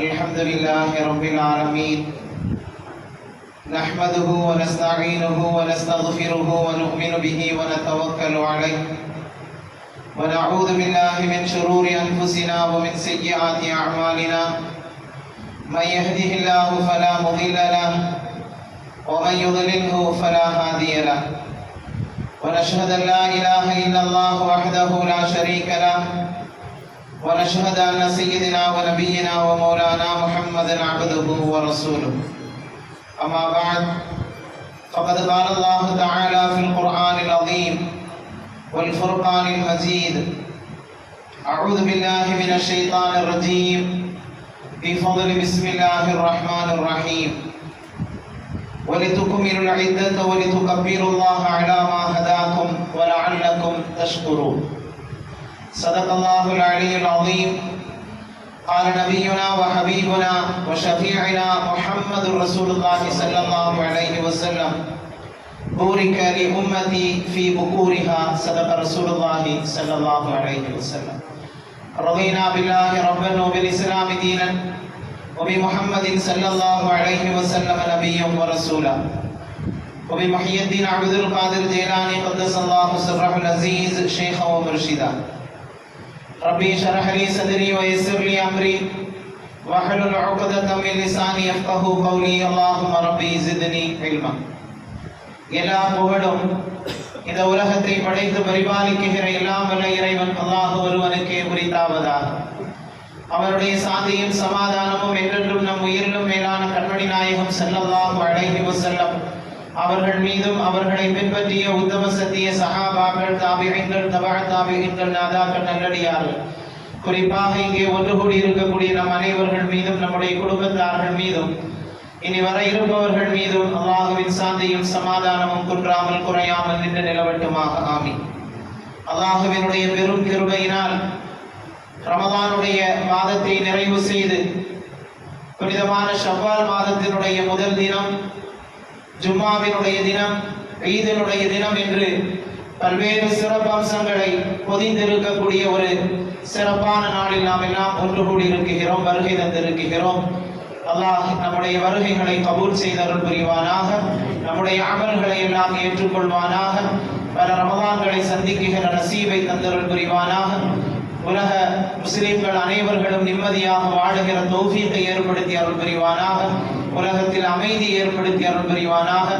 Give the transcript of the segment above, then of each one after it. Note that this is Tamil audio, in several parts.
الحمد لله رب العالمين نحمده ونستعينه ونستغفره ونؤمن به ونتوكل عليه ونعوذ بالله من شرور أنفسنا ومن سيئات أعمالنا من يهده الله فلا مضل له ومن يضلله فلا هادي له ونشهد أن لا إله إلا الله وحده لا شريك له ونشهد أن سيدنا ونبينا ومولانا محمدا عبده ورسوله أما بعد فقد قال الله تعالى في القرآن العظيم والفرقان المجيد أعوذ بالله من الشيطان الرجيم بفضل بسم الله الرحمن الرحيم ولتكملوا العدة ولتكبروا الله على ما هداكم ولعلكم تشكرون صدق الله العلي العظيم قال نبينا وحبيبنا وشفيعنا محمد رسول الله صلى الله عليه وسلم بورك لأمتي في بكورها صدق رسول الله صلى الله عليه وسلم رضينا بالله ربا وبالإسلام دينا وبمحمد صلى الله عليه وسلم نبيا ورسولا وبمحي الدين عبد القادر الجيلاني قدس الله سره العزيز شيخا ومرشدا ربي اشرح لي صدري ويسر لي امري واحلل عقدة من لساني يفقهوا قولي اللهم ربي زدني علما. எல்லா புகழும் இந்த உலகத்தை படைத்து பரிபாலிக்குகிற எல்லாம் வல்ல இறைவன் அல்லாஹ் ஒருவனுக்கே உரித்தாவதாக. அவருடைய சாந்தியும் சமாதானமும் என்றென்றும் நம் உயிரிலும் மேலான கண்மணி நாயகம் ஸல்லல்லாஹு அலைஹி வஸல்லம் அவர்கள் மீதும் அவர்களை பின்பற்றிய உத்தம சத்திய சஹாபாக்கள் தாபிஈன்கள் தபஅ தாபிஈன்கள் நாதாக்கள் நல்லடியார்கள் குறிப்பாக இங்கே ஒன்று கூடி இருக்கக்கூடிய நம் அனைவர்கள் மீதும் நம்முடைய குடும்பத்தார்கள் மீதும் இனி வர இருப்பவர்கள் மீதும் அல்லாஹ்வின் சாந்தியும் சமாதானமும் குன்றாமல் குறையாமல் நின்று நிலவட்டுமாக ஆமீன். அல்லாஹ்வினுடைய பெரும் கிருபையினால் ரமதானுடைய மாதத்தை நிறைவு செய்து புனிதமான ஷவ்வால் மாதத்தினுடைய முதல் தினம் ஜும்மாவினுடைய தினம் ஈதினுடைய தினம் என்று பல்வேறு சிறப்பு அம்சங்களை பொதிந்திருக்கக்கூடிய ஒரு சிறப்பான நாளில் நாம் எல்லாம் ஒன்று கூடி இருக்கிறோம், வருகை தந்திருக்கிறோம். அல்லாஹ் நம்முடைய வருகைகளை கபூல் செய்தருள் புரிவானாக, நம்முடைய அமல்களை எல்லாம் ஏற்றுக்கொள்வானாக, பல ரமதான்களை சந்திக்குகிற நசீபை தந்தருள் புரிவானாக, உலக முஸ்லிம்கள் அனைவர்களும் நிம்மதியாக வாழுகிற தௌஃபீகை ஏற்படுத்தி அருள் புரிவானாக, உலகத்தில் அமைதி ஏற்படுத்தி அருள் புரிவானாக,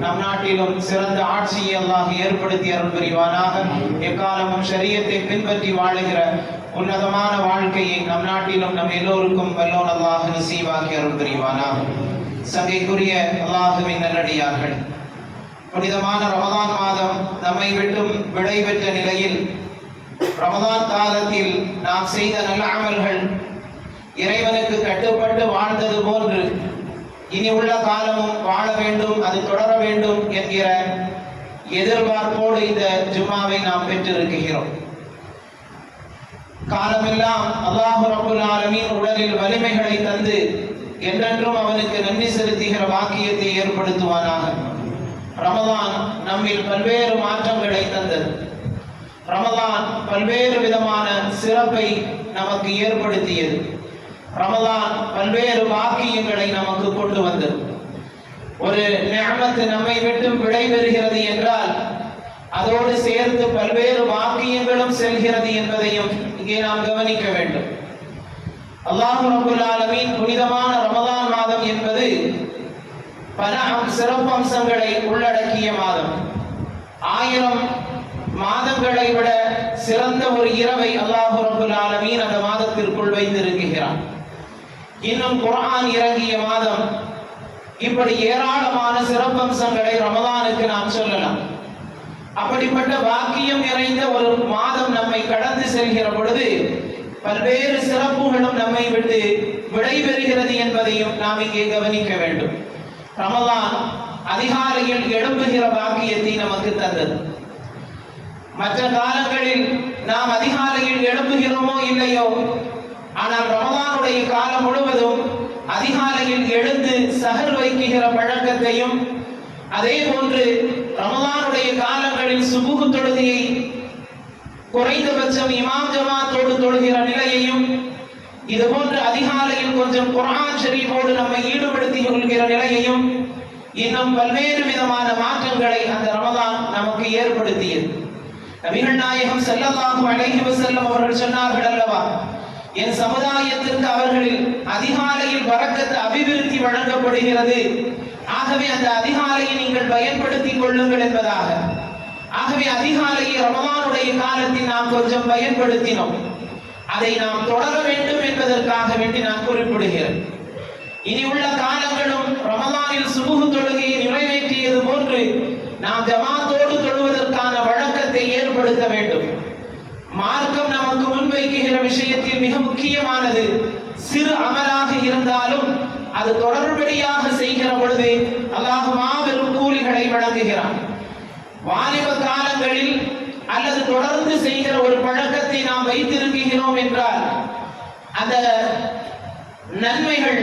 நம் நாட்டிலும் சிறந்த ஆட்சியை அல்லாஹ் ஏற்படுத்தி அருள் புரிவானாக, எக்காலமும் ஷரியத்தை பின்பற்றி வாழுகிற உன்னதமான வாழ்க்கையை நம் நாட்டிலும் நம் எல்லோருக்கும் வல்லோன் அல்லாஹ் நசீபாக்கி அருள் புரிவானாக. சங்கைக்குரிய அல்லாஹுவின் நல்லடியார்கள், புனிதமான ரமதான் மாதம் நம்மை விட்டும் விடை பெற்ற நிலையில் ரமதான் காலத்தில் நாம் செய்த நல்ல அமல்கள் இறைவனுக்கு கட்டுப்பட்டு வாழ்ந்தது போன்று இனி உள்ள காலமும் வாழ வேண்டும், அது தொடர வேண்டும் என்கிற எதிர்பார்ப்போடு இந்த ஜும்மாவை நாம் பெற்றிருக்கிறோம். காலமெல்லாம் அல்லாஹ் ரப்புல் ஆலமீன் உடலில் வலிமைகளை தந்து என்றென்றும் அவனுக்கு நன்றி செலுத்துகிற வாக்கியத்தை ஏற்படுத்துவானாக. ரமதான் நம்மில் பல்வேறு மாற்றங்களை தந்தது. ரமதான் பல்வேறு விதமான சிறப்பை நமக்கு ஏற்படுத்தியது. ரமதான் பல்வேறு வாக்கியங்களை நமக்கு கொண்டு வந்தது. ஒரு நிஅமத் நம்மை விட்டு விடைபெறுகிறது என்றால் அதோடு சேர்த்து பல்வேறு வாக்கியங்களும் செல்கிறது என்பதையும் இங்கே நாம் கவனிக்க வேண்டும். அல்லாஹ் ரப்புல் ஆலமீன் புனிதமான ரமதான் மாதம் என்பது பல சிறப்பு அம்சங்களை உள்ளடக்கிய மாதம். 1000 மாதங்களை விட சிறந்த ஒரு இரவை அல்லாஹ் ரப்புல் ஆலமீன் அந்த மாதத்திற்குள் வைத்திருக்கிறான். இன்னும் குர்ஆன் இறங்கிய மாதம். இப்படி ஏராளமான சிறப்பம்சங்களை ரமதானுக்கு நாம் சொல்லலாம். அப்படிப்பட்ட வாக்கியம் நிறைந்த ஒரு மாதம் நம்மை கடந்து செல்கிற பொழுது பல்வேறு சிறப்புகளும் நம்மை விட்டு விடைபெறுகிறது என்பதையும் நாம் இங்கே கவனிக்க வேண்டும். ரமதான் அதிகாலையில் எழும்புகிற வாக்கியத்தை நமக்கு தந்தது. மற்ற காலங்களில் நாம் அதிகாலையில் எழும்புகிறோமோ இல்லையோ, ஆனால் ரமதானுடைய காலம் முழுவதும் அதிகாலையில் எழுந்து சஹர் வைக்குகிற பழக்கத்தையும், அதே போன்று ரமதானுடைய காலங்களில் சுபுஹ் தொழுகையை குறைந்தபட்சம் இமாம் ஜமாத்தோடு தொழுகிற நிலையையும் இது போன்ற அதிகாலையில் கொஞ்சம் குர்ஆன் ஷரீஃபோடு நம்மை ஈடுபடுத்திக் கொள்கிற நிலையையும் இன்னும் பல்வேறு விதமான மாற்றங்களை அந்த ரமலான் நமக்கு ஏற்படுத்தியது. நபிகள் நாயகம் ஸல்லல்லாஹு அலைஹி வஸல்லம் அவர்கள் சொன்னார்கள் அல்லவா, என் சமுதாயத்திற்கு அவர்களில் அதிகாலையில் பரக்கத் அபிவிருத்தி வழங்கப்படுகிறது, ஆகவே அந்த அதிகாலையை நீங்கள் பயன்படுத்திக் கொள்ளுங்கள் என்பதாக. ஆகவே அதிகாலையை ரமலானுடைய காலத்தில் நாம் கொஞ்சம் பயன்படுத்தினோம், அதை நாம் தொடர வேண்டும் என்பதற்காக வேண்டி நான் குறிப்பிடுகிறேன். இனி உள்ள காலங்களும் ரமலானில் சுபுஹ் தொழுகையை நிறைவேற்றியது போன்று நாம் ஜமாத்தோடு தொழுவதற்கான வழக்கத்தை ஏற்படுத்த வேண்டும். மார்க்கம் நமக்கு முன்வைக்குகிற விஷயத்தில் மிக முக்கியமானது சிறு அமலாக இருந்தாலும் அது தொடர்படியாக செய்கிற பொழுது அல்லாஹ் மாபெரும் கூலிகளை வழங்குகிறான். வாலிப காலங்களில் அல்லது தொடர்ந்து செய்கிற ஒரு பழக்கத்தை நாம் வைத்திருக்கிறோம் என்றால் அந்த நன்மைகள்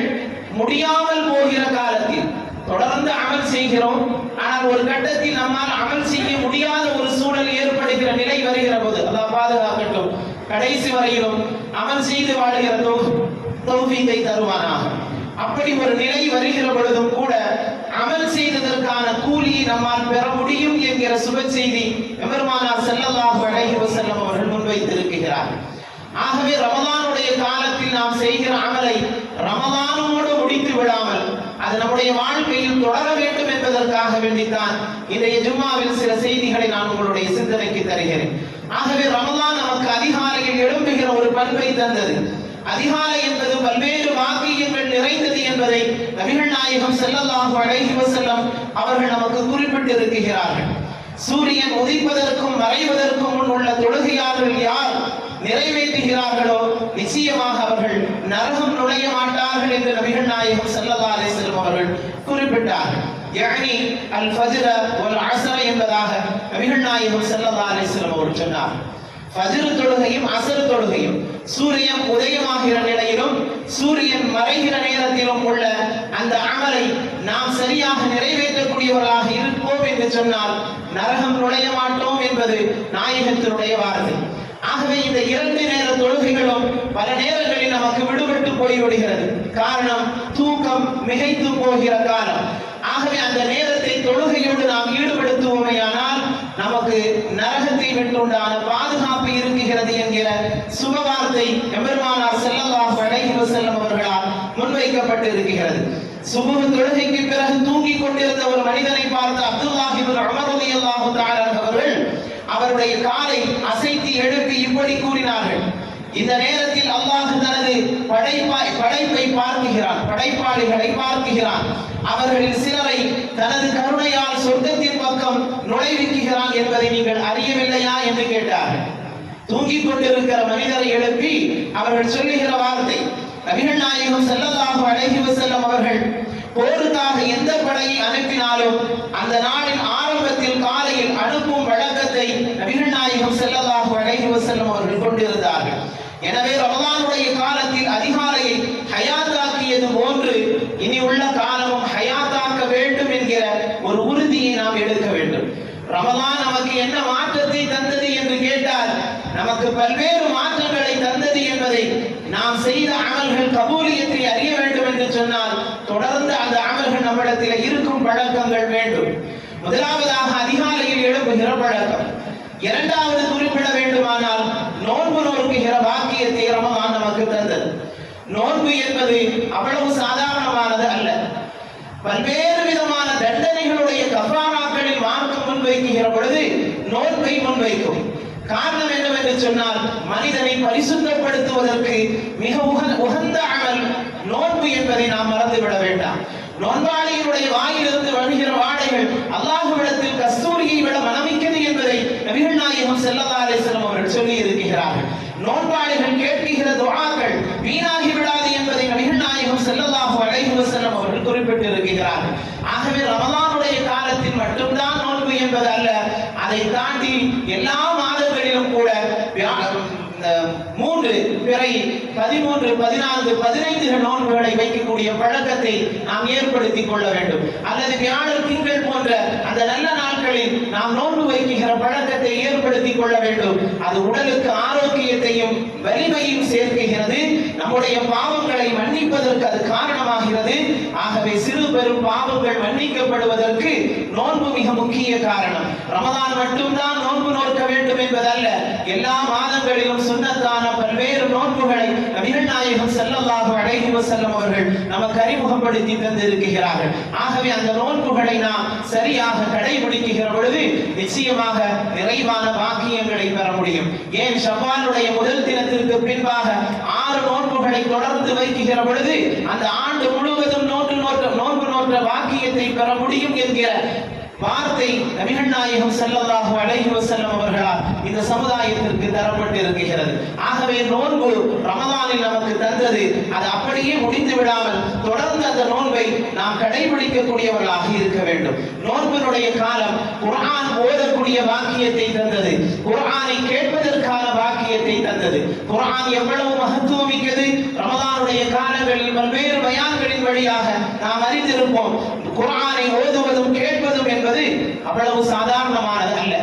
முடியாமல் போகிற காலத்தில் தொடர்ந்து அமல் செய்கிறோம், ஆனால் ஒரு கட்டத்தில் நம்மால் அமல் செய்ய முடியாத ஒரு சூழல் ஏற்படுகிற நிலை வருகிற போது அல்லாஹ் பாதுகாக்கட்டும், கடைசி வரையிலும் அமல் செய்து வாழ்கிற தௌஃபீகை தருவானாக. அப்படி ஒரு நிலை வருகிற பொழுதும் கூட அமல் செய்ததற்கான கூலியை நம்மால் பெற முடியும் என்கிற சுப செய்தி பெருமானார் ஸல்லல்லாஹு அலைஹி வஸல்லம் அவர்கள் முன்வைத்திருக்கிறார். ஆகவே ரமலானுடைய காலத்தில் நாம் செய்கிற அமலை ரமலானோடு முடித்து விடாமல் அது நம்முடைய வாழ்க்கையில் தொடர வேண்டும் என்பதற்காக வேண்டித்தான் இன்றைய ஜும்மாவில் சில செய்திகளை நான் உங்களுடைய சிந்தனைக்கு தருகிறேன். ஆகவே ரமலான் நமக்கு அதிகாலையில் எழும்புகிற ஒரு பண்பை தந்தது. அதிகாலை என்பது பல்வேறு வாக்கியங்கள் நிறைந்தது என்பதை நபிகள் நாயகம் ஸல்லல்லாஹு அலைஹி வஸல்லம் அவர்கள் நமக்கு குறிப்பிட்டு இருக்கிறார்கள். சூரியன் உதிப்பதற்கும் மறைவதற்கும் முன் உள்ள தொழுகையாளர்கள் யார் நிறைவேற்றுகிறார்களோ நிச்சயமாக அவர்கள் நரகம் நுழைய மாட்டார்கள் என்று நபிகள் நாயகம் ஸல்லல்லாஹு அலைஹி வஸல்லம் அவர்கள் குறிப்பிட்டார்கள். யானி அல் ஃபஜ்ர வல் அஸ்ர என்பதாக நபிகள் நாயகம் ஸல்லல்லாஹு அலைஹி வஸல்லம் அவர்கள் சொன்னார். ஃபஜ்ர் தொழுகையும் அஸ்ர் தொழுகையும் சூரியன் உதயமாகிற நிலையிலும் சூரியன் மறைகிற நேரத்திலும் உள்ள அந்த அமலை நாம் சரியாக நிறைவேற்றக்கூடியவர்களாக இருப்போம் என்று சொன்னால் நரகம் நுழைய மாட்டோம் என்பது நாயகத்தினுடைய வார்த்தை. ஆகவே இந்த இரண்டு நேர தொழுகைகளும் பல நேரங்களில் நமக்கு விடுபட்டு போய்விடுகிறது. காரணம், தூக்கம் மிகைத்து போகிற காலம். ஆகவே அந்த நேரத்தை தொழுகையோடு நாம் ஈடுபடுத்துவோமேயானால் நமக்கு நரகத்தை விட்டுண்டான பாதுகாப்பு இருக்குகிறது என்கிற சுபவார்த்தை எம்பெருமானார் ஸல்லல்லாஹு அலைஹி வஸல்லம் அவர்களால் முன்வைக்கப்பட்டு இருக்கிறது. சுபஹ் தொழுகைக்கு பிறகு தூங்கிக் கொண்டிருந்த ஒரு மனிதனை பார்த்து அப்துல்லாஹ் இப்னு உமர் ரலியல்லாஹு தஆலா அவர்கள் அவருடைய காலை அசைத்து எழுப்பி இப்படி கூறினார்கள், இந்த நேரத்தில் அல்லாஹ் தனது படைப்பை பார்க்கிறான், படைப்பாளிகளை பார்க்கிறான், அவர்களில் சிலரை தனது கருணையால் சொர்க்கத்தின் பக்கம் நுழைவிக்கிறான் என்பதை நீங்கள் அறியவில்லையா என்று கேட்டார்கள். தூங்கிக் கொண்டிருக்கிற மனிதரை எழுப்பி அவர்கள் சொல்லுகிற வார்த்தை, நபிகள் நாயகம் ஸல்லல்லாஹு அலைஹி வஸல்லம் அவர்கள் போருக்காக எந்த படையை அனுப்பினாலும் அந்த நாளின் ஆரம்பத்தில் காலையில் அனுப்பும் வழக்கத்தை நபிகள் நாயகம் ஸல்லல்லாஹு அலைஹி வஸல்லம் அவர்கள் கொண்டிருந்தார்கள். எனவே ரமலானுடைய காலத்தில் அதிகாலையை ஹயாத்தாக்கியது போன்று இனி உள்ள காலமும் ஹயாத்தாக்க வேண்டும் என்கிற ஒரு உறுதியை நாம் எடுக்க வேண்டும். ரமலான் நமக்கு என்ன மாற்றத்தை தந்தது என்று கேட்டால் நமக்கு பல்வேறு மாற்றங்களை தந்தது என்பதை நாம் செய்த அமல்கள் கபூலியத்தை அறிய வேண்டும் என்று சொன்னால் தொடர்ந்து அந்த அமல்கள் நம்மிடத்தில் இருக்கும் பழக்கங்கள் வேண்டும். முதலாவதாக அதிகாலையில் எழுப்புகிற பழக்கம். இரண்டாவது குறிப்பிட வேண்டுமானால் நோன்பு நோக்குகிற பாக்கியத்தை ரமலான் நமக்கு தந்தது. நோன்பு என்பது அவ்வளவு சாதாரணமானது அல்ல. பல்வேறு விதமான தண்டனைகளுடைய கஃபாராக்களில் மார்க்கம் முன்வைக்குகிற பொழுது நோன்பை முன்வைக்கும். காரணம் என்னவென்று சொன்னால் மனிதனை பரிசுத்தப்படுத்துவதற்கு மிக உகந்த அமல் நோன்பு என்பதை நாம் மறந்துவிட வேண்டாம். நோன்பாளியினுடைய வாயிலிருந்து வருகிற வாடைகள் அல்லாஹ்விடத்தில் கஸ்தூரியை விட மனமிக்கது என்பதை நபிகள் நாயகம் ஸல்லல்லாஹு அலைஹி வஸல்லம் அவர்கள் சொல்லி இருக்கிறார்கள். நோன்பாளிகள் கேட்கிற துஆக்கள் வீணாகி விடாது என்பதை நபிகள் நாயகம் ஸல்லல்லாஹு அலைஹி வஸல்லம் அவர்கள் குறிப்பிட்டு இருக்கிறார்கள். ஆகவே ரமலானுடைய காலத்தில் மட்டும்தான் நோன்பு என்பது அல்ல, அதை தாண்டி எல்லா மாதங்களிலும் கூட 3 பிறை 13, 14, 15 நோன்புகளை வைக்கக்கூடிய பழக்கத்தை நாம் ஏற்படுத்திக் கொள்ள வேண்டும். அல்லது வியாழன், திங்கள் போன்ற அந்த நல்ல நாட்களில் நாம் நோன்பு வைக்கிற பழக்கத்தை ஏற்படுத்திக் கொள்ள வேண்டும். அது உடலுக்கு ஆரோக்கியத்தையும் வலிமையும் சேர்க்கிறது. நம்முடைய பாவங்களை மன்னிப்பதற்கு அது காரணமாகிறது. ஆகவே சிறு பெரும் பாவங்கள் மன்னிக்கப்படுவதற்கு நோன்பு மிக முக்கிய காரணம். ரமதான் மட்டும்தான் நோன்பு நோக்க வேண்டும் என்பதல்ல. எல்லா மாதங்களிலும் சுன்னத்தான பல்வேறு நோன்புகளை நபிகள் நாயகம் ஸல்லல்லாஹு அலைஹி வஸல்லம் அவர்கள் நமக்கு அறிமுகப்படுத்தி தந்திருக்கிறார்கள். ஆகவே அந்த நோன்புகளை நாம் சரியாக கடைபிடிக்கிற பொழுது நிச்சயமாக நிறைவான பாக்கியங்களை பெற முடியும். ஏன் ஷவ்வாலுடைய முதல் தினத்திற்கு பின்பாக 6 நோன்புகளை தொடர்ந்து வைக்கிற பொழுது அந்த ஆண்டு முழுவதும் நோன்பு நோற்ற பாக்கியத்தை பெற முடியும் என்கிற வார்த்தை நபிகள் நாயகம் ஸல்லல்லாஹு அலைஹி வஸல்லம் அவர்களால் இந்த சமுதாயத்திற்கு தரப்பட்டிருக்கிறது. ஆகவே நோன்பு ரமதானில் நமக்கு தந்தது, அது அப்படியே முடிந்து விடாமல் தொடர்ந்து அந்த நோன்பை நாம் கடைபிடிக்கக்கூடியவர்களாக இருக்க வேண்டும். நோன்பினுடைய காலம் குர்ஆன் ஓதக்கூடிய பாக்கியத்தை தந்தது, குர்ஆனை கேட்பதற்கான பாக்கியத்தை தந்தது. குர்ஆன் எவ்வளவு மகத்துவம் மிக்கது! ரமதானுடைய காலங்களில் பல்வேறு பயான்களின் வழியாக நாம் அறிந்திருப்போம். குர்ஆனை ஓதுவதும் கேட்பதும் என்பது அவ்வளவு சாதாரணமானது அல்ல.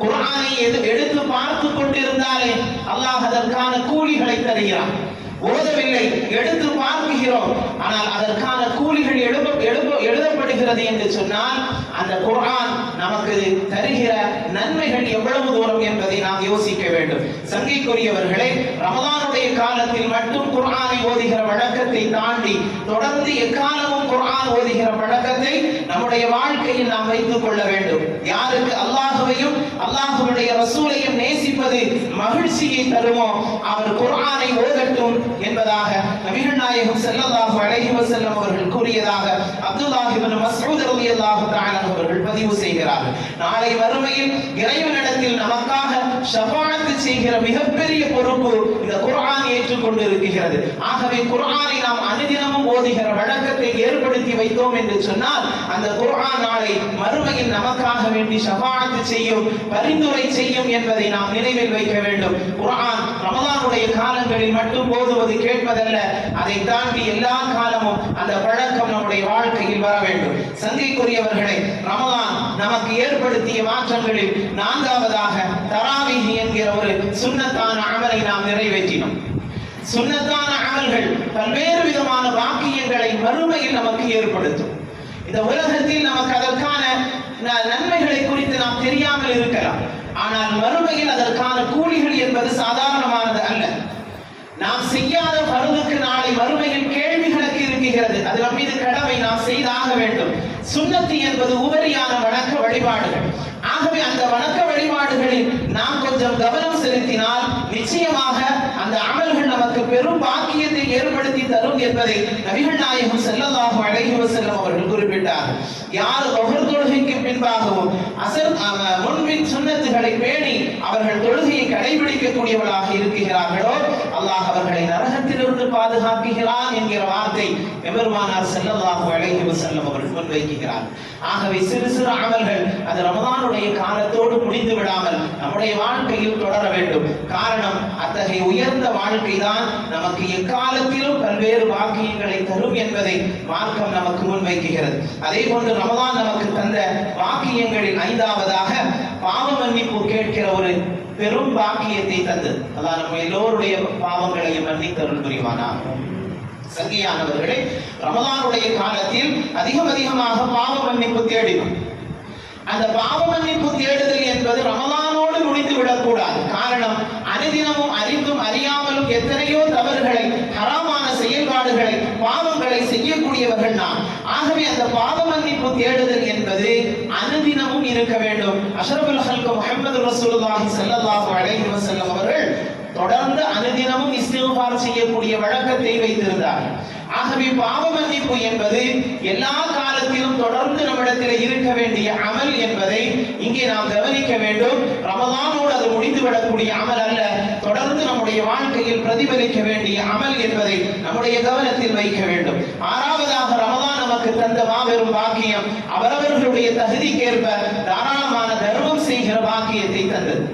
குர்ஆனை எடுத்து பார்த்து கொண்டிருந்தாலே அல்லாஹ் அதற்கான கூலிகளை தருகிறான். ஓதவில்லை, எடுத்து பார்க்கிறோம், ஆனால் அதற்கான கூலிகள் எழுதப்படுகிறது என்று சொன்னால் அந்த குர்ஆன் நமக்கு தருகிற நன்மைகள் எவ்வளவு தூரம் என்பதை நாம் யோசிக்க வேண்டும். சங்கைக்குரியவர்களே, ரமதானுடைய காலத்தில் மட்டும் குர்ஆனை ஓதுகிற வழக்கத்தை தாண்டி தொடர்ந்து எக்காலமும் குர்ஆன் ஓதுகிற பழக்கத்தை நம்முடைய வாழ்க்கையில் நாம் வைத்துக் கொள்ள வேண்டும். யாருக்கு அல்லாஹ்வையும் அல்லாஹ்வுடைய ரசூலையும் நேசிப்பது மகிழ்ச்சியை தருமோ அவர் குர்ஆனை ஓதட்டும் என்பதாக நபிகள் நாயகம் ஸல்லல்லாஹு அலைஹி வஸல்லம் அவர்கள் கூறியதாக அப்துல்லாஹ் இப்னு மஸ்ஊத் ரலியல்லாஹு தஆலா அவர்கள் பதிவு செய்கிறார்கள். நாளை மறுமையில் இறைவனிடத்தில் நமக்காக ஷஃபாஅத் செய்கிற மிகப்பெரிய பொறுப்பு இந்த குர்ஆன் ஏற்றுக்கொண்டிருக்கிறது. ஆகவே குர்ஆனை நாம் அனுதினமும் ஓதுகிற வழக்கத்தை ஏற்படுத்தி வைத்தோம் என்று சொன்னால் அந்த குர்ஆன் நாளை மறுமையில் நமக்காக வேண்டி ஷஃபாஅத் செய்யும், பரிந்துரை செய்யும் என்பதை நாம் நினைவில் வைக்க வேண்டும். குர்ஆன் ரமதானுடைய காலங்களில் மட்டும் ஓதுவது கேட்பதல்ல, அதை தாண்டி எல்லா காலமும் அந்த பழக்கம் நம்முடைய வாழ்க்கையில் வர வேண்டும். சங்கைக்குரியவர்களே, ரமதான் நமக்கு ஏற்படுத்திய மாற்றங்களில் 4வதாக தராவீஹ் என்கிற ஒரு சுன்னத்தான அமலை நாம் நிறைவேற்றினோம். சுன்னத்தான அமல்கள் பல்வேறு விதமான பாக்கியங்களை மறுமையில் நமக்கு ஏற்படுத்தும். இந்த உலகத்தில் நமக்கு அதற்கான நன்மைகளை குறித்து நாம் தெரியாமல் இருக்கலாம், ஆனால் மறுமையில் அதற்கான கூலிகள் என்பது சாதாரணமானது அல்ல. நாம் செய்யாத பருதுக்கு நாளை மறுமையில் கேள்வி கணக்கு இருக்கிறது. அது நம் மீது கடமை, நாம் செய்தாக வேண்டும். சுன்னத்து என்பது உபரியான வணக்க வழிபாடுகள். ஆகவே அந்த வணக்க வழிபாடுகளில் நாம் கொஞ்சம் கவனம் செலுத்தினால் நிச்சயமாக அந்த அமல்கள் நமக்கு பெரும் பாக்கியத்தை ஏற்படுத்தி தரும் என்பதை நபிகள் நாயகம் ஸல்லல்லாஹு அலைஹி வஸல்லம் அவர்கள் குறிப்பிட்டார்கள். யார் ظஹர் தொழுகைக்கு பின்பாகவும் முன்பின் சுன்னத்துகளை பேணி அவர்கள் தொழுகையை கடைபிடிக்கக்கூடியவர்களாக இருக்கிறார்களோ அல்லாஹ் அவர்களை நரகத்திலிருந்து பாதுகாக்கிறான் என்கிற வார்த்தை எபெருமானார் ஸல்லல்லாஹு அலைஹி வஸல்லம் அவர்கள் முன்வைக்கிறார். ஆகவே சிறு சிறு அமல்கள் அது ரமதானுடைய காலத்தோடு முடிந்து விடாமல் நம்முடைய வாழ்க்கையில் தொடர வேண்டும். காரணம், அத்தகைய உயர்ந்த வாழ்க்கை தான் நமக்கு எக்காலத்திலும் பல்வேறு பாக்கியங்களை தரும் என்பதை மார்க்கம் நமக்கு முன்வைக்கிறது. அதே போன்று ரமதான் நமக்கு தந்த பாக்கியங்களில் 5வதாக பாவ மன்னிப்பு கேட்கிற ஒரு பெரும் பாக்கியத்தை தந்தது. அதான் நம்ம எல்லோருடைய பாவங்களையும் மன்னித்தருள் புரிவானாக. சங்கியானவர்களே, ரமதானுடைய காலத்தில் அதிகமாக பாவ மன்னிப்பு தேடினோம். அந்த பாவ மன்னிப்பு தேடுதல் என்பது ரமதானோடு முடிந்து விடக்கூடாது. காரணம், அனுதினமும் அறிந்தும் அறியாமலும் எத்தனையோ தவறுகளை, ஹராமான செயல்பாடுகளை, பாவங்களை செய்யக்கூடியவர்கள் நாம். ஆகவே அந்த பாவ மன்னிப்பு தேடுதல் என்பது அனுதினமும் இருக்க வேண்டும். அஷ்ரஃபுல் ஹல்க் முஹம்மது ரசூலுல்லாஹி ஸல்லல்லாஹு அலைஹி வஸல்லம் அவர்கள் தொடர்ந்து அனுதினமும் இஸ்திக்ஃபார் செய்யக்கூடிய வழக்கத்தை வைத்திருந்தார்கள். ஆகவே பாவ மன்னிப்பு என்பது எல்லா காலத்திலும் தொடர்ந்து நம்மிடத்தில் இருக்க வேண்டிய அமல் என்பதை இங்கே நாம் கவனிக்க வேண்டும். ரமதானோடு அது முடிந்துவிடக்கூடிய அமல் அல்ல, தொடர்ந்து நம்முடைய வாழ்க்கையில் பிரதிபலிக்க வேண்டிய அமல் என்பதை நம்முடைய கவனத்தில் வைக்க வேண்டும். 6வதாக ரமதான் நமக்கு தந்த மாபெரும் பாக்கியம் அவரவர்களுடைய தகுதிக்கேற்ப தாராளமான தர்மம் செய்கிற பாக்கியத்தை தந்தது.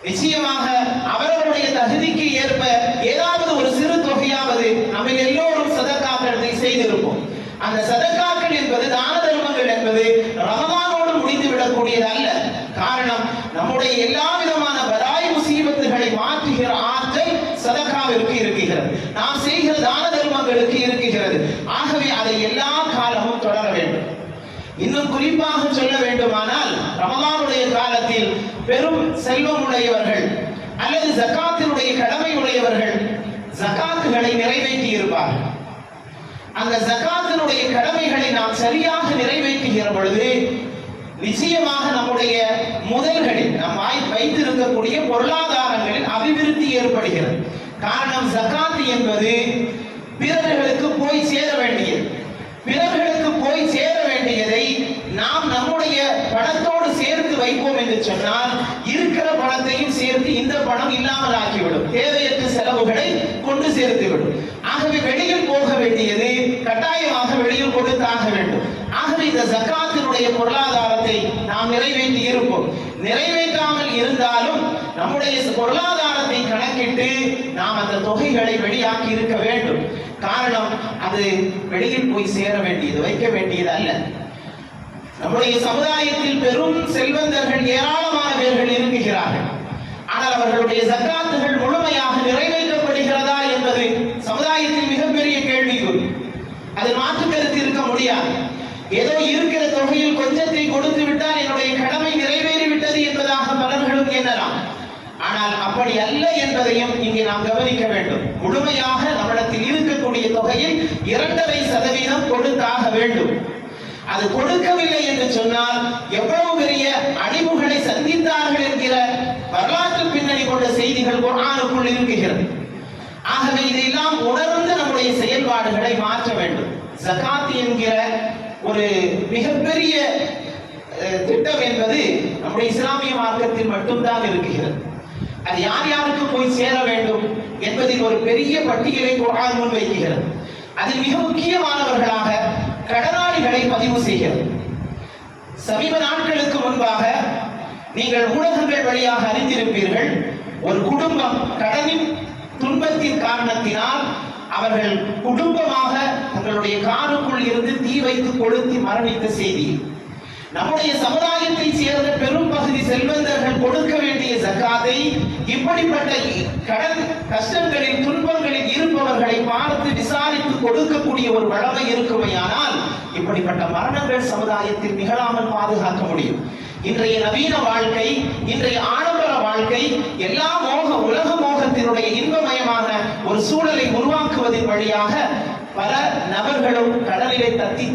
நிச்சயமாக அவரவருடைய தகுதிக்கு ஏற்ப ஏதாவது ஒரு சிறு தொகையாவது நம்ம எல்லோரும் சதக்காக்களை செய்திருப்போம். அந்த சதக்காக்கள் என்பது, தான தர்மங்கள் என்பது ரமதானோடு முடிந்து விடக்கூடியது அல்ல. காரணம், நம்முடைய எல்லா விதமான பலாய் முசீபத்துகளை மாற்றுகிற ஆற்றல் சதக்காவிற்கு இருக்குகிறது, நாம் செய்கிற தான தர்மங்களுக்கு இருக்குகிறது. ஆகவே அதை எல்லா காலமும் தொடர வேண்டும். இன்னும் குறிப்பாக சொல்ல வேண்டுமானால், ரமலானுடைய காலத்தில் பெரும் செல்வம் உடையவர்கள் அல்லது ஜகாத்தினுடைய கடமை உடையவர்கள் ஜகாத்துகளை நிறைவேற்றி இருப்பார்கள். அந்த ஜகாத்தினுடைய கடமைகளை நாம் சரியாக நிறைவேற்றுகிற பொழுது நிச்சயமாக நம்முடைய முதல்களில் நாம் வைத்திருக்கக்கூடிய பொருளாதாரங்களில் அபிவிருத்தி ஏற்படுகிறது. காரணம், ஜகாத் என்பது பிறர்களுக்கு போய் சேர வேண்டியது. பிறர்களுக்கு போய் சேர வேண்டியதை நாம் நம்முடைய பணத்தோடு சேர்த்து வைப்போம் என்று சொன்னால் இருக்கிற பணத்தையும் சேர்த்து இந்த பணம் இல்லாமல் ஆக்கிவிடும், தேவையற்ற செலவுகளை கொண்டு சேர்த்துவிடும். ஆகவே வெளியில் போக வேண்டியது கட்டாயமாக வெளியில் கொடுத்தாக வேண்டும். ஆகவே இந்த ஜகாத்தினுடைய பொருளாதாரத்தை நாம் நிறைவேற்றி இருப்போம். நிறைவேற்றாமல் இருந்தாலும் நம்முடைய பொருளாதாரத்தை கணக்கிட்டு நாம் அந்த தொகைகளை வெளியாக்கி இருக்க வேண்டும். காரணம், அது வெளியில் போய் சேர வேண்டியது, வைக்க வேண்டியது அல்ல. நம்முடைய சமுதாயத்தில் பெரும் செல்வந்தர்கள் ஏராளமான பேர்கள் இருக்குகிறார்கள். ஆனால் அவர்களுடைய ஜகாத்துகள் முழுமையாக நிறைவேற்றப்படுகிறதா என்பது சமுதாயத்தில் மிகப்பெரிய கேள்விக்குறி. அது மாற்று கருத்து இருக்க முடியாது. ஏதோ இருக்கிற தொகையில் கொஞ்சத்தை கொடுத்து விட்டால் என்னுடைய கடமை நிறைவேறிவிட்டது என்பதாக பலர்களும் எண்ணலாம். ஆனால் அப்படி அல்ல என்பதையும் இங்கே நாம் கவனிக்க வேண்டும். முழுமையாக நம்மிடத்தில் இருக்கக்கூடிய தொகையில் 2.5% கொடுத்தாக வேண்டும். அது கொடுக்கவில்லை என்று சொன்னால் எவ்வளவு பெரிய அழிவுகளை சந்தித்தார்கள் என்கிற வரலாற்று பின்னணி கொண்ட செய்திகள் குர்ஆனுக்குள் இருக்குகிறது. ஆகவே இதையெல்லாம் உணர்ந்து நம்முடைய செயல்பாடுகளை மாற்ற வேண்டும். ஜகாத் என்கிற ஒரு மிகப்பெரிய திட்டம் என்பது நம்முடைய இஸ்லாமிய மார்க்கத்தில் மட்டும்தான் இருக்குகிறது. அது யார் யாருக்கு போய் சேர வேண்டும் என்பதில் ஒரு பெரிய பட்டியலை குர்ஆன் முன்வைக்கிறது. அதில் மிக முக்கியமானவர்களாக கடனாளிகளை பதிவு செய்கிறது. சமீப நாட்களுக்கு முன்பாக நீங்கள் ஊடகங்கள் வழியாக அறிந்திருப்பீர்கள், ஒரு குடும்பம் கடனின் துன்பத்தின் காரணத்தினால் அவர்கள் குடும்பமாக தங்களுடைய காருக்குள் இருந்து தீ வைத்து கொளுத்தி மரணித்த செய்தி. நம்முடைய சமுதாயத்தை சேர்ந்த பெரும் பகுதி செல்வந்தர்கள் கொடுக்க வேண்டிய ஜகாத்தை இப்படிப்பட்ட கடன் கஷ்டங்களில் துன்பங்களில் இருப்பவர்களை பார்த்து விசாரித்து கொடுக்கக்கூடிய ஒரு வளமை இருக்குமையானால் இப்படிப்பட்ட மரணங்கள் சமுதாயத்தில் நிகழாமல் பாதுகாக்க முடியும். இன்றைய நவீன வாழ்க்கை, இன்றைய ஆடம்பர வாழ்க்கை எல்லா உலக மோகத்தினுடைய இன்பமயமான ஒரு சூழலை உருவாக்குவதன் வழியாக பல நபர்களும் கடலிலே தத்தி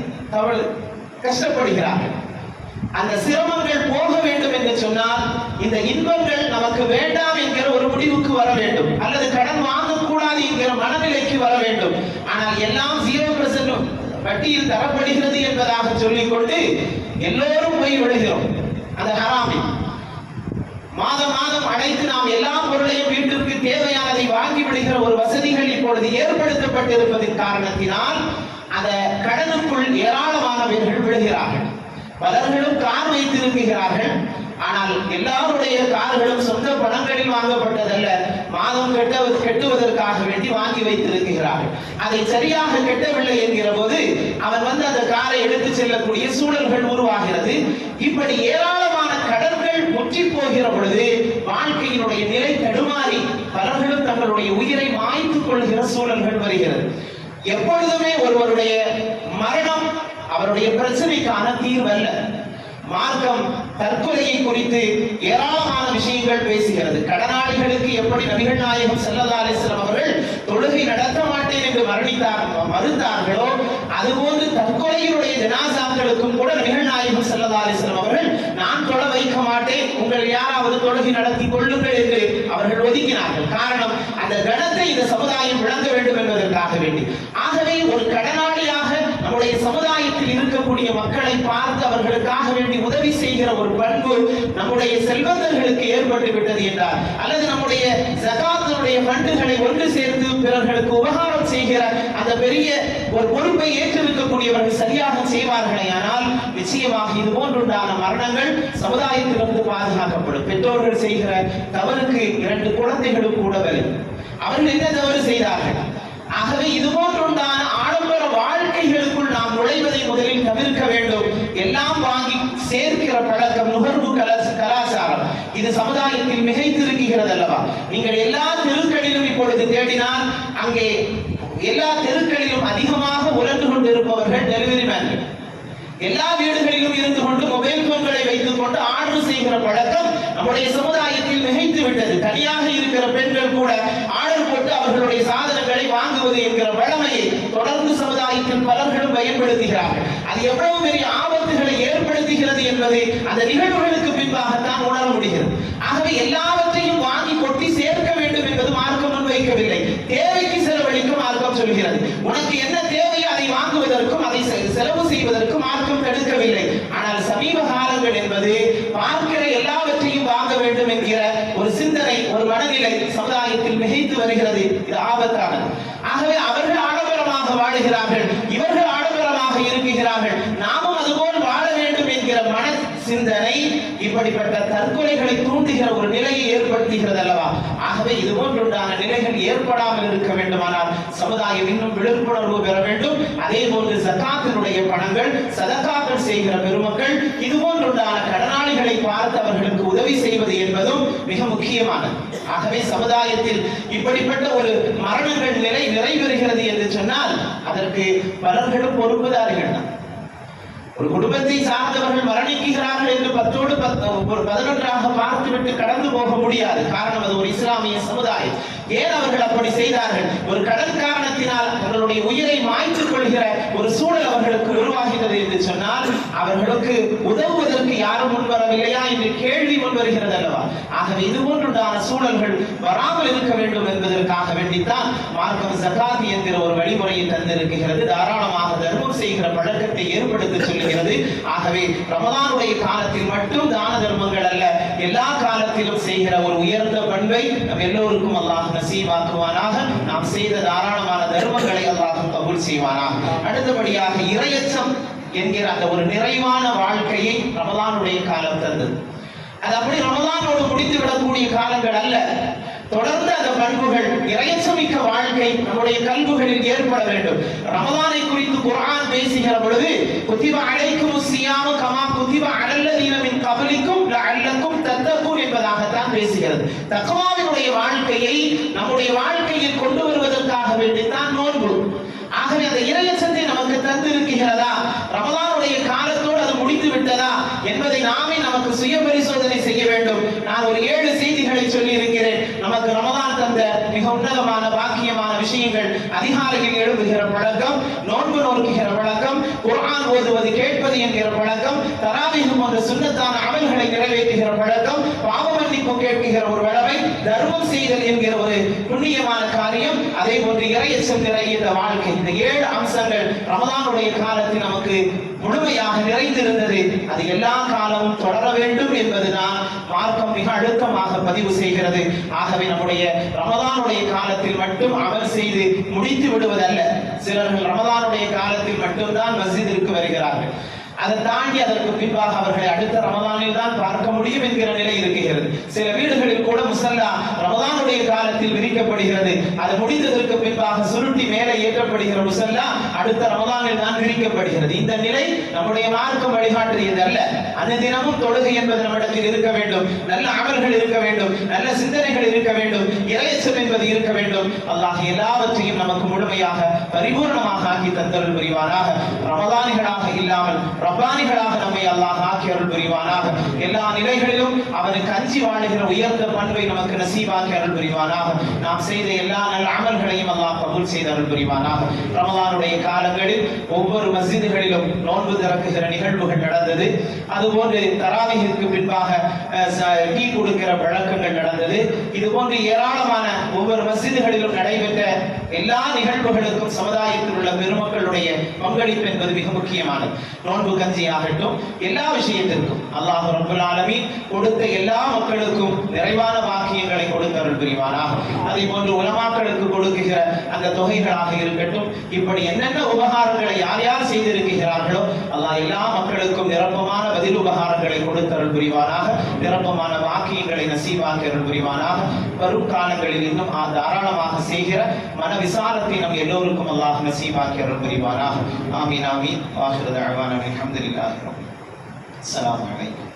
கஷ்டப்படுகிறார்கள். அந்த சிரமங்கள் போக வேண்டும் என்று சொன்னால் இந்த இன்பங்கள் நமக்கு வேண்டாம் என்கிற ஒரு முடிவுக்கு வர வேண்டும், அல்லது கடன் வாங்கக்கூடாது என்கிற மனநிலைக்கு வர வேண்டும். ஆனால் எல்லாம் 0% வட்டியில் தரப்படுகிறது என்பதாக சொல்லிக்கொண்டு எல்லோரும் போய் விடுகிறோம் அந்த ஹராமி. மாதம் மாதம் அடைத்து நாம் எல்லா பொருளையும் வீட்டிற்கு தேவையானதை வாங்கி விடுகிற ஒரு வசதிகள் இப்பொழுது ஏற்படுத்தப்பட்டிருப்பதன் காரணத்தினால் அந்த கடனுக்குள் ஏராளமானவர்கள் விழுகிறார்கள். பலர்களும் கார் வைத்திருக்கிறார்கள். ஆனால் எல்லாருடைய கார்களும் சொந்த பணங்களில் வாங்கப்பட்டதல்ல, மாதம் கட்டுவதற்காக வேண்டி வாங்கி வைத்திருக்கிறார்கள். அதை சரியாக கட்டவில்லை என்கிற போது அவன் அந்த காரை எடுத்து செல்லக்கூடிய சூழல்கள் உருவாகிறது. இப்படி ஏராளமான கடன்கள் முற்றி போகிற பொழுது வாழ்க்கையினுடைய நிலை தடுமாறி பலர்களும் தங்களுடைய உயிரை மாய்த்துக் கொள்கிற சூழல்கள் வருகிறது. எப்பொழுதுமே ஒருவருடைய மரணம் அவருடைய பிரச்சனைக்கான தீர்வல்ல. மார்க்கம் தற்கொலையை குறித்து ஏராளமான விஷயங்கள் பேசுகிறது. கடனாளிகளுக்கு எப்படி நபிகள் நாயகம் ஸல்லல்லாஹு அலைஹி வஸல்லம் அவர்கள் தொழுகை நடத்த மாட்டேன் என்று மறுத்தார்களோ, அதுபோன்று தற்கொலையினுடைய ஜனாசாக்களுக்கும் கூட நபிகள் நாயகம் ஸல்லல்லாஹு அலைஹி வஸல்லம் அவர்கள் நான் தொழ வைக்க மாட்டேன், உங்கள் யாராவது தொழுகை நடத்தி கொள்ளுங்கள் என்று அவர்கள் ஒதுக்கினார்கள். காரணம், அந்த கணத்தை இந்த சமுதாயம் விளங்க வேண்டும் என்பதற்காக வேண்டி. ஆகவே ஒரு கடனாளியாக நம்முடைய சமுதாயத்தில் இருக்கக்கூடிய மக்களை பார்த்து அவர்களுக்காக வேண்டி உதவி செய்கிற ஒரு பண்பு நம்முடைய செல்வந்தர்களுக்கு ஏற்பட்டு விட்டது என்றால், அல்லது நம்முடைய ஜகாத்தினுடைய ஃபண்டுகளை ஒன்று சேர்த்து பிறர்களுக்கு உபகாரம் செய்கிற அந்த பெரிய ஒரு பொறுப்பை ஏற்றிருக்கக்கூடியவர்கள் சரியாக செய்வார்களே ஆனால் நிச்சயமாக இது போன்றுண்டான மரணங்கள் சமுதாயத்திலிருந்து பாதுகாக்கப்படும். பெற்றோர்கள் செய்கிற தவறுக்கு 2 குழந்தைகளும் கூட வரும். அவர்கள் என்ன தவறு செய்தார்கள்? ஆகவே இது போன்றுண்டான ஆடம்பர வாழ்க்கைகளுக்குள் நாம் நுழைவதை முதலில் தவிர்க்க வேண்டும். எல்லாம் வாங்கி சேர்க்கிற பழக்கம், நுகர்வு கலாச்சாரம் இது சமுதாயத்தில் மிகைத்திருக்கிறது அல்லவா? நீங்கள் எல்லா தெருக்களிலும் இப்பொழுது தேடினால் அங்கே எல்லா தெருக்களிலும் அதிகமாக உழன்று கொண்டிருப்பவர்கள் டெலிவரி மேன்கள். எல்லா வீடுகளிலும் இருந்து கொண்டு மொபைல் போன்களை வைத்துக் கொண்டு ஆர்டர் செய்கிற பழக்கம் நம்முடைய சமுதாயத்தில் மிகைத்து விட்டது. தனியாக இருக்கிற பெண்கள் கூட ஆர்டர் போட்டு அவர்களுடைய சாதனங்களை வாங்குவது என்கிற வழமையை தொடர்ந்து சமுதாயத்தில் பலர்களும் பயன்படுத்துகிறார்கள். அது எவ்வளவு பெரிய ஆபத்துகளை ஏற்படுத்துகிறது என்பதை அந்த நிகழ்வுகளுக்கு பின்பாகத்தான் உணர முடிகிறது. ஆகவே எல்லாவற்றையும் வாங்கி கொட்டி சேர்க்க வேண்டும் என்பது மார்க்கம் முன்வைக்கவில்லை. தேவைக்கு செலவழிக்கும் மார்க்கம் சொல்கிறது. உனக்கு என்ன தேவையோ அதை வாங்குவதற்கும் அதை செலவு செய்வதற்கும் மார்க்கம் தடுக்கவில்லை. ஆனால் சமீப காலங்கள் என்பது பார்க்கிற எல்லாவற்றையும் வாங்க வேண்டும் என்கிற ஒரு சிந்தனை, ஒரு மனநிலை சமுதாயத்தில் மிகைத்து வருகிறது. இது ஆபத்தானது. ஆகவே அவர்கள் ஆடம்பரமாக வாழுகிறார்கள், இவர்கள் ஆடம்பரமாக இருக்கிறார்கள், நாமும் அதுபோல் வாழ வேண்டும் என்கிற மன சிந்தனை இப்படிப்பட்ட தற்கொலைகளை தூண்டுகிற ஒரு நிலையை ஏற்படுத்துகிறது அல்லவா? ஆகவே இது போன்றுண்டான நிலைகள் ஏற்படாமல் இருக்க வேண்டுமானால் சமுதாயம் இன்னும் விழிப்புணர்வு பெற வேண்டும். அதே போன்று ஜகாத்தினுடைய பணங்கள், சதகாக்கள் செய்கிற பெருமக்கள் இது போன்றுண்டான கடனாளிகளை பார்த்து அவர்களுக்கு உதவி செய்வது என்பதும் மிக முக்கியமானது. ஆகவே சமுதாயத்தில் இப்படிப்பட்ட ஒரு மரணங்கள் நிலை நிறைவேறுகிறது என்று சொன்னால் அதற்கு பலர்களும் பொறுப்புதாரிகள் தான். ஒரு குடும்பத்தை சார்ந்தவர்கள் மரணிக்கிறார்கள் என்று 10ஓடு 11ஆக பார்த்துவிட்டு கடந்து போக முடியாது. காரணம் அது ஒரு இஸ்லாமிய சமுதாயம். ஏன் அவர்கள் அப்படி செய்தார்கள்? ஒரு கடன் காரணத்தினால் அவர்களுடைய உயிரை மாய்த்துக் கொள்கிற ஒரு சூழல் அவர்களுக்கு உருவாகிறது என்று சொன்னால் அவர்களுக்கு உதவுவதற்கு யாரும் முன்வரவில்லையா என்று கேள்வி முன்வருகிறது அல்லவா? ஆகவே இது போன்றுண்டான சூழல்கள் வராமல் இருக்க வேண்டும் என்பதற்காக வேண்டித்தான் மார்க்கம் ஜகாத் என்கிற ஒரு வழிமுறையை தந்திருக்கிறது. தாராளமாக தர்மம் செய்கிற பழக்கத்தை ஏற்படுத்த சொல்லுகிறது. ஆகவே ரமலானுடைய காலத்தில் மட்டும் தான தர்மங்கள் அல்ல, எல்லா காலத்திலும் செய்கிற ஒரு உயர்ந்த பண்பை நம் எல்லோருக்கும் அல்லாஹ் நசீபாக்குவானாக. நாம் செய்த தாராளமான தர்மங்களை அல்லாஹ் கபூல் செய்வானாக. அடுத்தபடியாக இறையச்சம் என்கிற அந்த ஒரு நிறைவான வாழ்க்கையை ரமலானுடைய காலம் தந்தது. அது அப்படி ரமலானோடு முடித்து விடக்கூடிய காலங்கள் அல்ல. தொடர்ந்து அந்த பண்புகள், இறையச்சமிக்க வாழ்க்கை நம்முடைய கல்புகளில் ஏற்பட வேண்டும். ரமலானை குறித்து குர்ஆன் பேசுகிற பொழுது குதிப அலைக்குமுஸ் ஸியாமு கமா குதிப அலல்லதீன மின் கப்லிக்கும் லஅல்லக்கும் தத்தகூன் என்பதாகத்தான் பேசுகிறது. தக்வாவினுடைய வாழ்க்கையை நம்முடைய வாழ்க்கையில் கொண்டு வருவதற்காக வேண்டித்தான் நோன்பு. ஆகவே அந்த இறையச்சத்தை நமக்கு தந்திருக்கிறதா? ரமலானுடைய காலத்தோடு அது முடித்து விட்டதா என்பதை நாமே நமக்கு சுய பரிசோதனை செய்ய வேண்டும். நான் ஒரு 7 செய்திகளை சொல்லி இருக்கிறேன். நமக்கு ரமலான் தந்த மிக உன்னதமான பாக்கியமான விஷயங்கள்: அதிகாலையில் எழும்புகிற பழக்கம், நோன்பு நோக்குகிற பழக்கம், குர்ஆன் ஓதுவது கேட்பது என்கிற பழக்கம், தராவீஹ் போன்ற சுன்னத்தான அமல்களை நிறைவேற்றுகிற பழக்கம், பாவ மன்னிப்பு கேட்கிற ஒரு வளமை, தர்மம் செய்தல் என்கிற ஒரு புண்ணியமான காரியம், அதே போன்று இறையச்சம் நிறைந்த வாழ்க்கை. இந்த 7 அம்சங்கள் ரமலானுடைய காலத்தில் நமக்கு முழுமையாக நிறைந்திருந்தது. அது எல்லா காலமும் தொடர வேண்டும் என்பதுதான் மார்க்கம் மிக அழுத்தமாக பதிவு செய்கிறது. ஆகவே நம்முடைய ரமலானுடைய காலத்தில் மட்டும் அமல் செய்து முடித்து விடுவதல்ல. சிலர்கள் ரமலானுடைய காலத்தில் மட்டும்தான் மஸ்ஜிதிற்கு வருகிறார்கள். அதை தாண்டி அதற்கு பின்பாக அவர்களை அடுத்த ரமலானில் தான் பார்க்க முடியும் என்கிற நிலை இருக்கிறது. சில வீடுகளில் கூட முசல்லா ரமலானுடைய காலத்தில் விரிக்கப்படுகிறது. அது முடிந்ததற்கு பின்பாக சுருட்டி மேலே ஏற்றப்படுகிற முசல்லா அடுத்த ரமலானில் தான் விரிக்கப்படுகிறது. இந்த நிலை நம்முடைய மார்க்கம் வழிகாட்டியது அல்ல. அந்த தினமும் தொழுகை என்பது நம்மிடத்தில் இருக்க வேண்டும், நல்ல அமல்கள் இருக்க வேண்டும், நல்ல சிந்தனைகள் இருக்க வேண்டும், இறையச்சம் என்பது இருக்க வேண்டும். அல்லாஹ் எல்லாவற்றையும் நமக்கு முழுமையாக பரிபூர்ணமாக ஆக்கி தந்தருள் புரிவானாக. ரமலானிகளாக இல்லாமல் ரப்பானிகளாக நம்மை அல்லாஹ் ஆக்கி அருள் புரிவானாக. எல்லா நிலைகளிலும் அவனுக்கு அஞ்சி வாழுகிற உயர்ந்த பண்பை நமக்கு நசீபாக்கி அருள் புரிவானாக. நாம் செய்த எல்லா நல்ல அமல்களையும் அல்லாஹ் கபூல் செய்து அருள் புரிவானாக. ரமலானுடைய காலங்களில் ஒவ்வொரு மஸ்ஜிதுகளிலும் நோன்பு திறக்குகிற நிகழ்வுகள் நடந்தது. அதுபோன்று தராவீஹிற்கு பின்பாக டீ கொடுக்கிற பழக்கங்கள் நடந்தது. இதுபோன்று ஏராளமான ஒவ்வொரு மஸ்ஜிதுகளிலும் நடைபெற்ற எல்லா நிகழ்வுகளுக்கும் சமுதாயத்தில் உள்ள பெருமக்களுடைய பங்களிப்பு என்பது மிக முக்கியமானது. நோன்பு கஞ்சி ஆகட்டும், எல்லா விஷயத்திற்கும் அல்லாஹ் ரப்பல் ஆலமீன் கொடுத்த எல்லா மக்களுக்கும் நிறைவான வாக்கியங்களை கொடுத்து அருள் புரிவானாக. அதே போன்று உலமாக்களுக்கு கொடுக்குகிற அந்த தொகைகளாக இருக்கட்டும், இப்படி என்னென்ன உபகாரங்களை யார் யார் செய்திருக்கிறார்களோ அல்லாஹ் எல்லா மக்களுக்கும் நிரப்பமான பதில் உபகாரங்களை கொடுத்து அருள் புரிவானாக, நிரப்பமான வாக்கியங்களை நசீவாக்கி அருள் புரிவானாக. வரும் காலங்களில் இன்னும் தாராளமாக செய்கிற மன விசாலத்தை நம் எல்லோருக்கும் அல்லாஹ் நசீவாக்கி அருள் புரிவானாக. ஆமீன் ஆமீன். ஆகிரு தஅவானா அல்ஹம்துலில்லாஹி ரப்பில் ஆலமீன். அஸ்ஸலாமு அலைக்கும்.